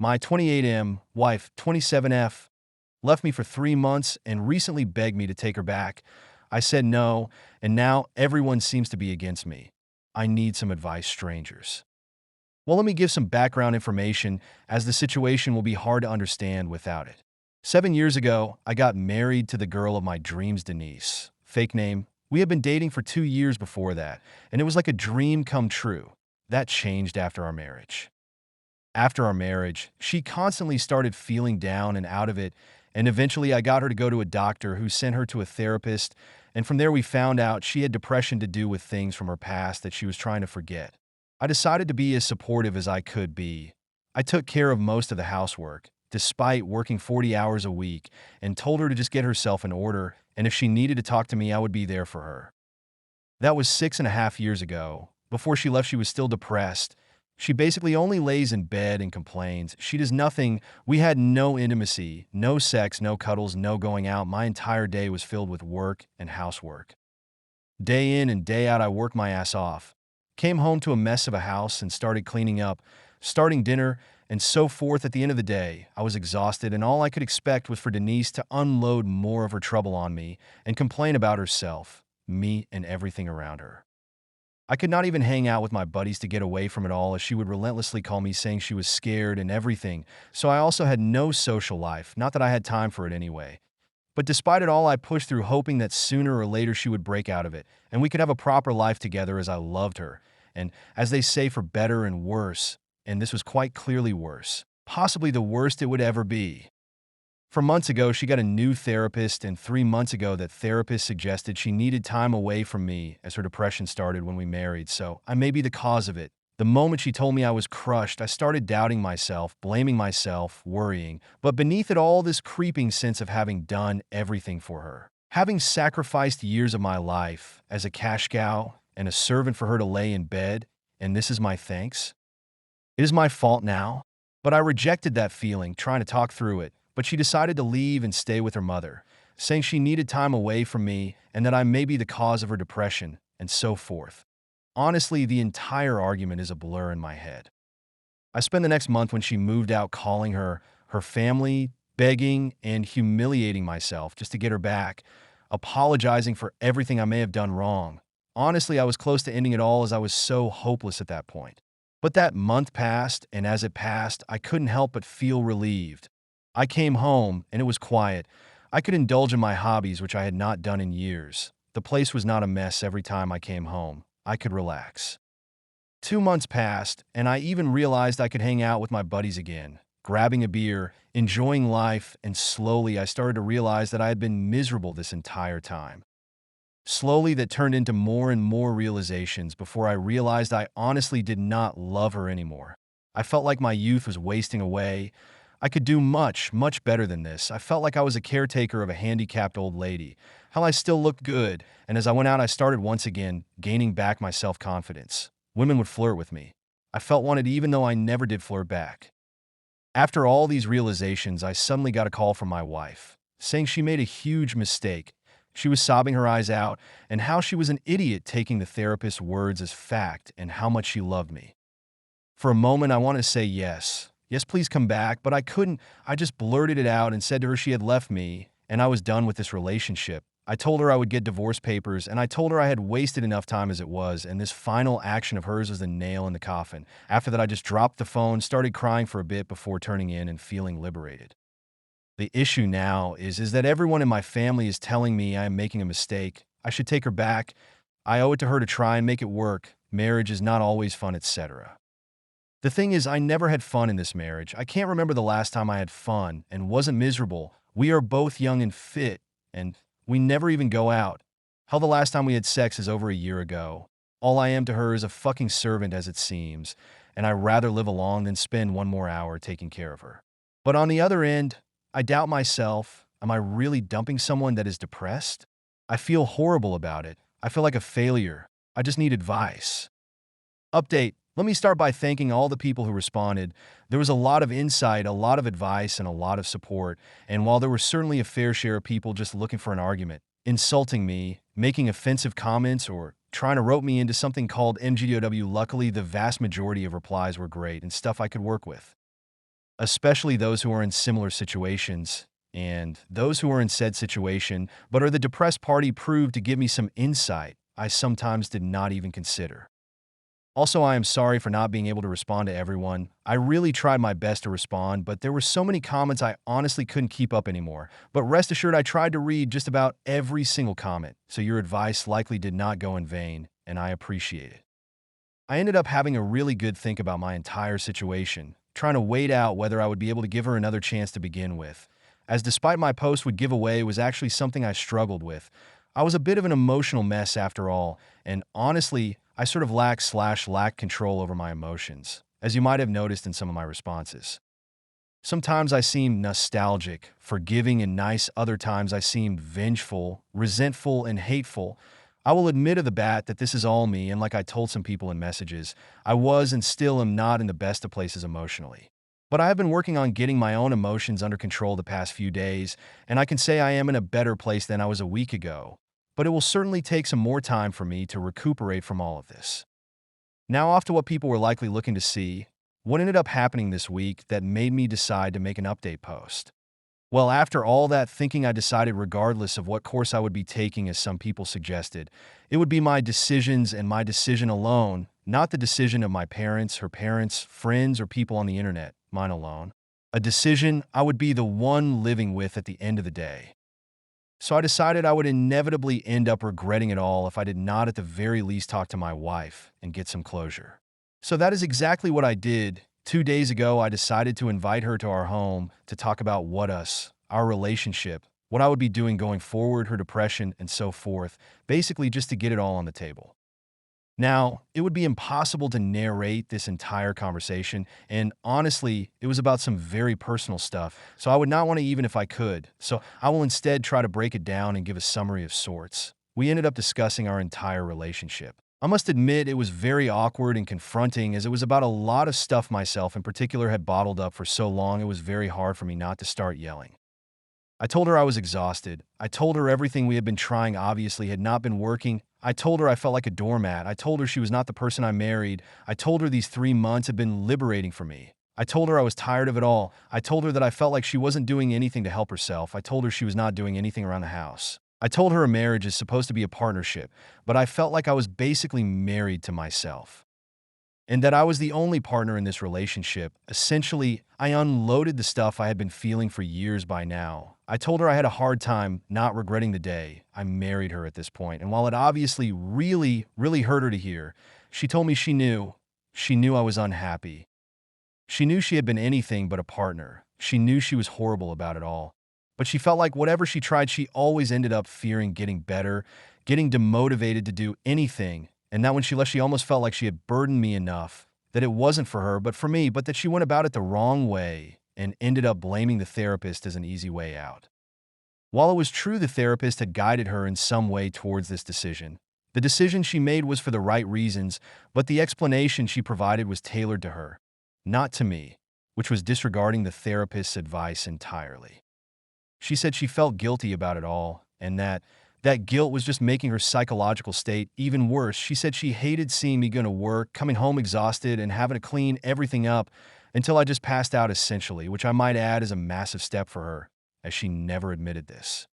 My 28M wife, 27F, left me for 3 months and recently begged me to take her back. I said no, and now everyone seems to be against me. I need some advice, strangers. Well, let me give some background information, as the situation will be hard to understand without it. 7 years ago, I got married to the girl of my dreams, Denise. Fake name. We had been dating for 2 years before that, and it was like a dream come true. That changed after our marriage. After our marriage, she constantly started feeling down and out of it, and eventually I got her to go to a doctor who sent her to a therapist, and from there we found out she had depression to do with things from her past that she was trying to forget. I decided to be as supportive as I could be. I took care of most of the housework, despite working 40 hours a week, and told her to just get herself in order, and if she needed to talk to me, I would be there for her. That was 6.5 years ago. Before she left, she was still depressed. She basically only lays in bed and complains. She does nothing. We had no intimacy, no sex, no cuddles, no going out. My entire day was filled with work and housework. Day in and day out, I worked my ass off. Came home to a mess of a house and started cleaning up, starting dinner, and so forth. At the end of the day, I was exhausted, and all I could expect was for Denise to unload more of her trouble on me and complain about herself, me, and everything around her. I could not even hang out with my buddies to get away from it all, as she would relentlessly call me saying she was scared and everything, so I also had no social life, not that I had time for it anyway. But despite it all, I pushed through, hoping that sooner or later she would break out of it, and we could have a proper life together, as I loved her, and as they say, for better and worse, and this was quite clearly worse, possibly the worst it would ever be. For months ago, she got a new therapist, and 3 months ago, that therapist suggested she needed time away from me as her depression started when we married, so I may be the cause of it. The moment she told me, I was crushed. I started doubting myself, blaming myself, worrying, but beneath it all, this creeping sense of having done everything for her. Having sacrificed years of my life as a cash cow and a servant for her to lay in bed, and this is my thanks? It is my fault now, but I rejected that feeling, trying to talk through it. But she decided to leave and stay with her mother, saying she needed time away from me and that I may be the cause of her depression, and so forth. Honestly, the entire argument is a blur in my head. I spent the next month when she moved out calling her family, begging and humiliating myself just to get her back, apologizing for everything I may have done wrong. Honestly, I was close to ending it all, as I was so hopeless at that point. But that month passed, and as it passed, I couldn't help but feel relieved. I came home, and it was quiet. I could indulge in my hobbies, which I had not done in years. The place was not a mess every time I came home. I could relax. 2 months passed, and I even realized I could hang out with my buddies again, grabbing a beer, enjoying life, and slowly I started to realize that I had been miserable this entire time. Slowly, that turned into more and more realizations before I realized I honestly did not love her anymore. I felt like my youth was wasting away. I could do much, much better than this. I felt like I was a caretaker of a handicapped old lady. Hell, I still looked good, and as I went out, I started once again gaining back my self-confidence. Women would flirt with me. I felt wanted even though I never did flirt back. After all these realizations, I suddenly got a call from my wife, saying she made a huge mistake. She was sobbing her eyes out, and how she was an idiot taking the therapist's words as fact, and how much she loved me. For a moment, I wanted to say yes. Yes, please come back, but I couldn't. I just blurted it out and said to her she had left me, and I was done with this relationship. I told her I would get divorce papers, and I told her I had wasted enough time as it was, and this final action of hers was the nail in the coffin. After that, I just dropped the phone, started crying for a bit before turning in and feeling liberated. The issue now is that everyone in my family is telling me I am making a mistake. I should take her back. I owe it to her to try and make it work. Marriage is not always fun, etc. The thing is, I never had fun in this marriage. I can't remember the last time I had fun and wasn't miserable. We are both young and fit, and we never even go out. Hell, the last time we had sex is over a year ago. All I am to her is a fucking servant, as it seems, and I'd rather live alone than spend one more hour taking care of her. But on the other end, I doubt myself. Am I really dumping someone that is depressed? I feel horrible about it. I feel like a failure. I just need advice. Update. Let me start by thanking all the people who responded. There was a lot of insight, a lot of advice, and a lot of support. And while there were certainly a fair share of people just looking for an argument, insulting me, making offensive comments, or trying to rope me into something called MGDOW, luckily the vast majority of replies were great and stuff I could work with. especially those who are in similar situations. And those who are in said situation but are the depressed party proved to give me some insight I sometimes did not even consider. Also, I am sorry for not being able to respond to everyone. I really tried my best to respond, but there were so many comments I honestly couldn't keep up anymore. But rest assured, I tried to read just about every single comment, so your advice likely did not go in vain, and I appreciate it. I ended up having a really good think about my entire situation, trying to wait out whether I would be able to give her another chance to begin with. As despite my post would give away was actually something I struggled with. I was a bit of an emotional mess after all, and honestly, I sort of lacked control over my emotions, as you might have noticed in some of my responses. Sometimes I seem nostalgic, forgiving, and nice. Other times I seem vengeful, resentful, and hateful. I will admit of the bat that this is all me, and like I told some people in messages, I was and still am not in the best of places emotionally. But I have been working on getting my own emotions under control the past few days, and I can say I am in a better place than I was a week ago. But it will certainly take some more time for me to recuperate from all of this. Now, off to what people were likely looking to see. What ended up happening this week that made me decide to make an update post? Well, after all that thinking, I decided, regardless of what course I would be taking, as some people suggested, it would be my decisions and my decision alone, not the decision of my parents, her parents, friends, or people on the internet, mine alone. A decision I would be the one living with at the end of the day. So I decided I would inevitably end up regretting it all if I did not at the very least talk to my wife and get some closure. So that is exactly what I did. 2 days ago, I decided to invite her to our home to talk about our relationship, what I would be doing going forward, her depression, and so forth, basically just to get it all on the table. Now, it would be impossible to narrate this entire conversation, and honestly, it was about some very personal stuff, so I would not want to even if I could. So I will instead try to break it down and give a summary of sorts. We ended up discussing our entire relationship. I must admit it was very awkward and confronting, as it was about a lot of stuff myself in particular had bottled up for so long it was very hard for me not to start yelling. I told her I was exhausted. I told her everything we had been trying obviously had not been working. I told her I felt like a doormat. I told her she was not the person I married. I told her these 3 months had been liberating for me. I told her I was tired of it all. I told her that I felt like she wasn't doing anything to help herself. I told her she was not doing anything around the house. I told her a marriage is supposed to be a partnership, but I felt like I was basically married to myself and that I was the only partner in this relationship. Essentially, I unloaded the stuff I had been feeling for years by now. I told her I had a hard time not regretting the day I married her at this point, and while it obviously really hurt her to hear, she told me she knew. She knew I was unhappy. She knew she had been anything but a partner. She knew she was horrible about it all. But she felt like whatever she tried, she always ended up fearing getting better, getting demotivated to do anything, and that when she left, she almost felt like she had burdened me enough that it wasn't for her, but for me, but that she went about it the wrong way and ended up blaming the therapist as an easy way out. While it was true the therapist had guided her in some way towards this decision, the decision she made was for the right reasons, but the explanation she provided was tailored to her, not to me, which was disregarding the therapist's advice entirely. She said she felt guilty about it all, and that guilt was just making her psychological state even worse. She said she hated seeing me going to work, coming home exhausted, and having to clean everything up until I just passed out essentially, which I might add is a massive step for her, as she never admitted this.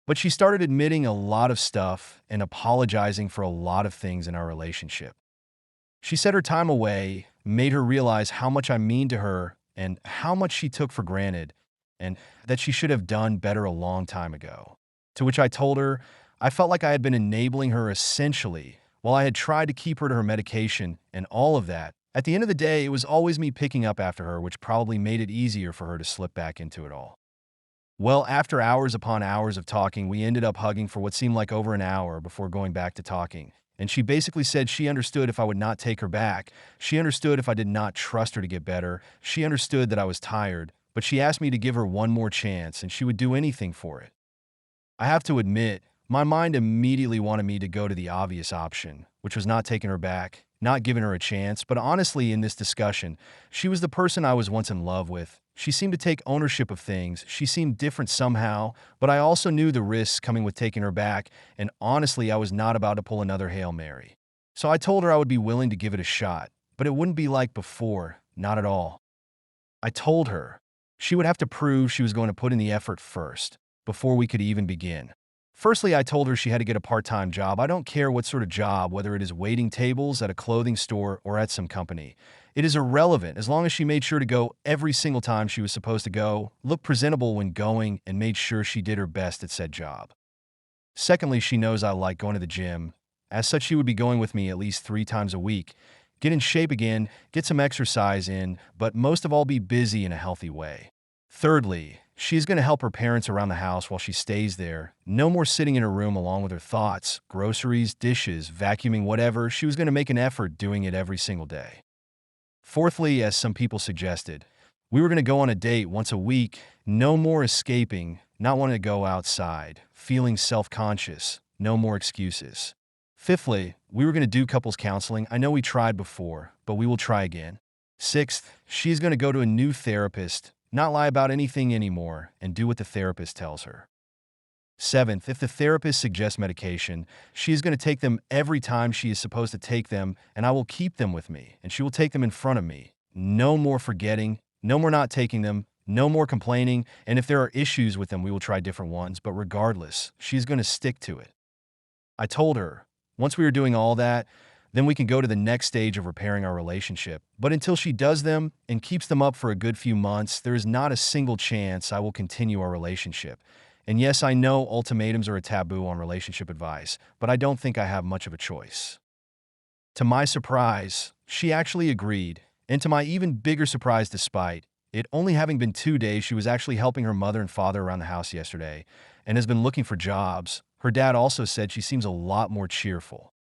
But she started admitting a lot of stuff and apologizing for a lot of things in our relationship. She said her time away made her realize how much I mean to her and how much she took for granted, and that she should have done better a long time ago. To which I told her I felt like I had been enabling her essentially while I had tried to keep her to her medication and all of that. At the end of the day, it was always me picking up after her, which probably made it easier for her to slip back into it all. Well, after hours upon hours of talking, we ended up hugging for what seemed like over an hour before going back to talking. And she basically said she understood if I would not take her back. She understood if I did not trust her to get better. She understood that I was tired, but she asked me to give her one more chance and she would do anything for it. I have to admit, my mind immediately wanted me to go to the obvious option, which was not taking her back, not giving her a chance, but honestly, in this discussion, she was the person I was once in love with. She seemed to take ownership of things. She seemed different somehow, but I also knew the risks coming with taking her back, and honestly, I was not about to pull another Hail Mary. So I told her I would be willing to give it a shot, but it wouldn't be like before, not at all. I told her she would have to prove she was going to put in the effort first, before we could even begin. Firstly, I told her she had to get a part-time job. I don't care what sort of job, whether it is waiting tables at a clothing store or at some company. It is irrelevant as long as she made sure to go every single time she was supposed to go, look presentable when going, and made sure she did her best at said job. Secondly, she knows I like going to the gym. As such, she would be going with me at least 3 times a week. Get in shape again, get some exercise in, but most of all be busy in a healthy way. Thirdly, she's going to help her parents around the house while she stays there. No more sitting in her room along with her thoughts, groceries, dishes, vacuuming, whatever. She was going to make an effort doing it every single day. Fourthly, as some people suggested, we were going to go on a date once a week. No more escaping, not wanting to go outside, feeling self-conscious. No more excuses. Fifthly, we were going to do couples counseling. I know we tried before, but we will try again. Sixth, she's going to go to a new therapist, not lie about anything anymore, and do what the therapist tells her. Seventh, if the therapist suggests medication, she is going to take them every time she is supposed to take them, and I will keep them with me, and she will take them in front of me. No more forgetting, no more not taking them, no more complaining, and if there are issues with them, we will try different ones, but regardless, she's going to stick to it. I told her, once we are doing all that, then we can go to the next stage of repairing our relationship. But until she does them and keeps them up for a good few months, there is not a single chance I will continue our relationship. And yes, I know ultimatums are a taboo on relationship advice, but I don't think I have much of a choice. To my surprise, she actually agreed, and to my even bigger surprise, despite it only having been 2 days, she was actually helping her mother and father around the house yesterday and has been looking for jobs. Her dad also said she seems a lot more cheerful.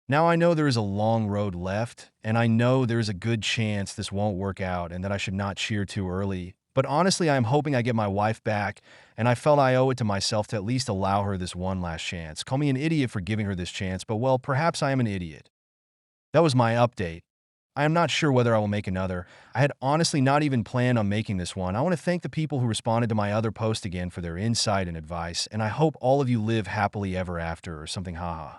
Now I know there is a long road left, and I know there is a good chance this won't work out and that I should not cheer too early. But honestly, I am hoping I get my wife back, and I felt I owe it to myself to at least allow her this one last chance. Call me an idiot for giving her this chance, but well, perhaps I am an idiot. That was my update. I am not sure whether I will make another. I had honestly not even planned on making this one. I want to thank the people who responded to my other post again for their insight and advice, and I hope all of you live happily ever after or something, haha.